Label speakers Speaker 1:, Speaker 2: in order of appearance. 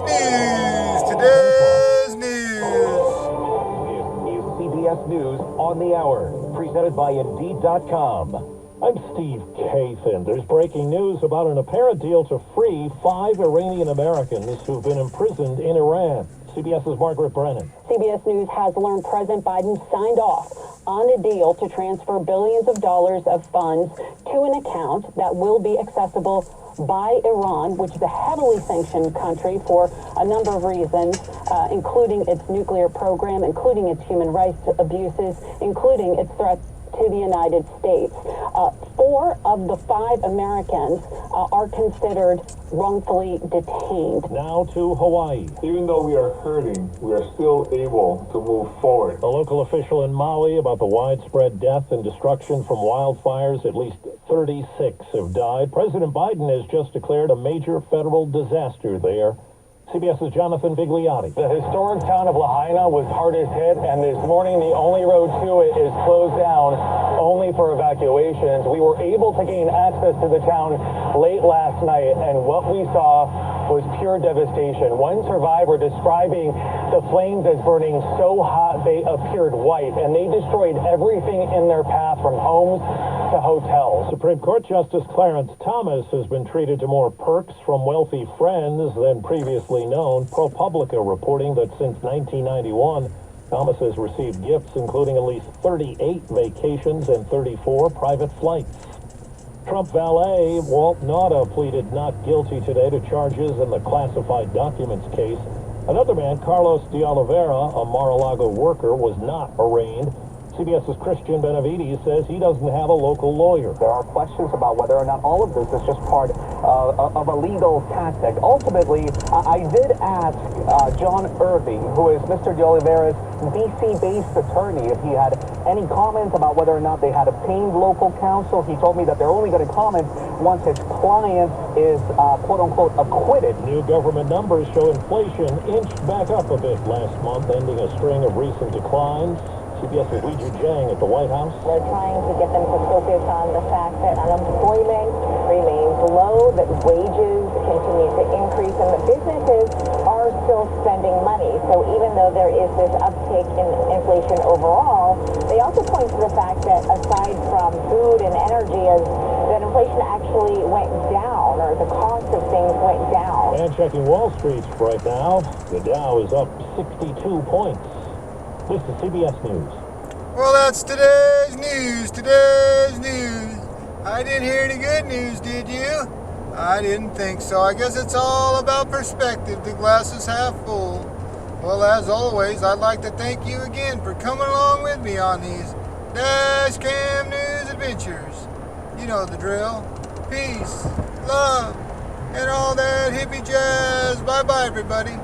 Speaker 1: Today's news.
Speaker 2: This is CBS News on the Hour, presented by Indeed.com. I'm Steve Kathan. There's breaking news about an apparent deal to free 5 Iranian Americans who've been imprisoned in Iran. CBS's Margaret Brennan.
Speaker 3: CBS News has learned President Biden signed off on a deal to transfer billions of dollars of funds to an account that will be accessible by Iran, which is a heavily sanctioned country for a number of reasons, including its nuclear program, including its human rights abuses, including its threat to the United States. 4 of the 5 Americans are considered wrongfully detained.
Speaker 2: Now to Hawaii.
Speaker 4: Even though we are hurting, we are still able to move forward.
Speaker 2: A local official in Maui about the widespread death and destruction from wildfires. At least 36 have died. President Biden has just declared a major federal disaster there. CBS's Jonathan Vigliotti.
Speaker 5: The historic town of Lahaina was hardest hit, and this morning the only road to it is closed down only for evacuations. We were able to gain access to the town late last night, and what we saw was pure devastation. One survivor describing the flames as burning so hot they appeared white, and they destroyed everything in their path from homes to hotels.
Speaker 2: Supreme Court Justice Clarence Thomas has been treated to more perks from wealthy friends than previously known. ProPublica reporting that since 1991, Thomas has received gifts including at least 38 vacations and 34 private flights. Trump valet Walt Nauta pleaded not guilty today to charges in the classified documents case. Another man, Carlos de Oliveira, a Mar-a-Lago worker, was not arraigned. CBS's Christian Benavides says he doesn't have a local lawyer.
Speaker 5: There are questions about whether or not all of this is just part of a legal tactic. Ultimately, I did ask John Irving, who is Mr. De Oliveira's D.C.-based attorney, if he had any comments about whether or not they had obtained local counsel. He told me that they're only going to comment once his client is, quote-unquote, acquitted.
Speaker 2: New government numbers show inflation inched back up a bit last month, ending a string of recent declines. CBS's Weiju Jiang at the White House.
Speaker 3: They're trying to get them to focus on the fact that unemployment remains low, that wages continue to increase, and the businesses are still spending money. So even though there is this uptick in inflation overall, they also point to the fact that aside from food and energy, that inflation actually went down, or the cost of things went down.
Speaker 2: And checking Wall Street right now, the Dow is up 62 points. This is CBS News.
Speaker 1: Well, that's today's news. I didn't hear any good news, did you? I didn't think so. I guess it's all about perspective. The glass is half full. Well, as always, I'd like to thank you again for coming along with me on these Dashcam News adventures. You know the drill. Peace, love, and all that hippie jazz. Bye-bye, everybody.